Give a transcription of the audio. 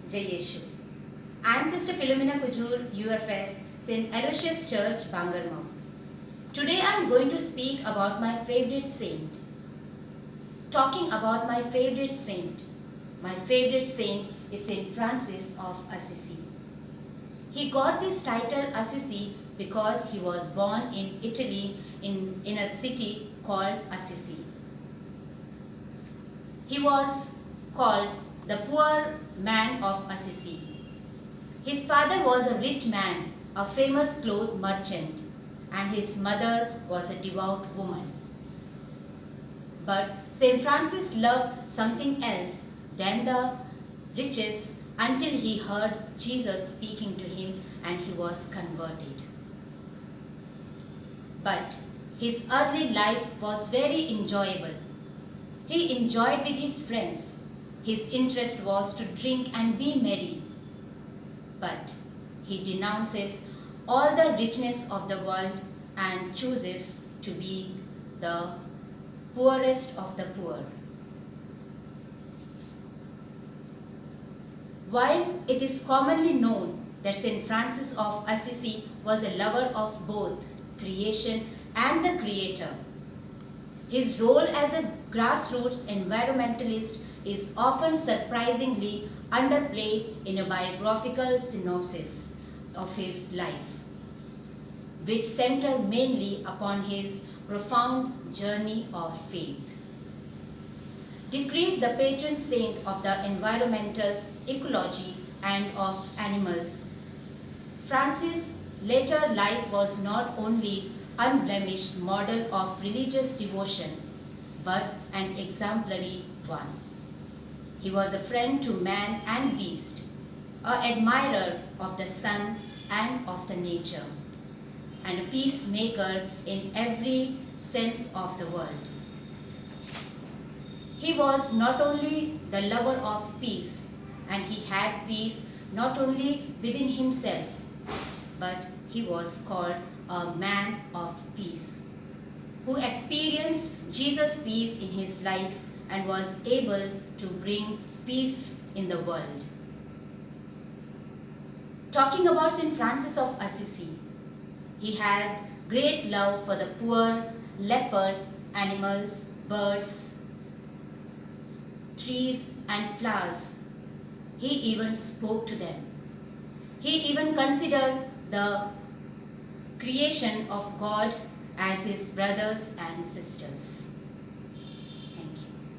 Jai Yeshu. I am Sister Philomena Kujur, UFS, St. Aloysius Church, Bangarmo. Today I am going to speak about my favorite saint. Talking about my favorite saint is St. Francis of Assisi. He got this title Assisi because he was born in Italy in a city called Assisi. He was called the poor man of Assisi. His father was a rich man, a famous cloth merchant, and his mother was a devout woman. But St. Francis loved something else than the riches until he heard Jesus speaking to him and he was converted. But his earthly life was very enjoyable. He enjoyed with his friends. His interest was to drink and be merry. But he denounces all the richness of the world and chooses to be the poorest of the poor. While it is commonly known that St. Francis of Assisi was a lover of both creation and the Creator, his role as a grassroots environmentalist is often surprisingly underplayed in a biographical synopsis of his life, which centered mainly upon his profound journey of faith. Decreed the patron saint of the environmental ecology and of animals, Francis' later life was not only unblemished model of religious devotion, but an exemplary one. He was a friend to man and beast, an admirer of the sun and of the nature, and a peacemaker in every sense of the word. He was not only the lover of peace, and he had peace not only within himself, but he was called a man of peace, who experienced Jesus' peace in his life and was able to bring peace in the world. Talking about St. Francis of Assisi, he had great love for the poor, lepers, animals, birds, trees and flowers. He even spoke to them. He even considered the creation of God as his brothers and sisters.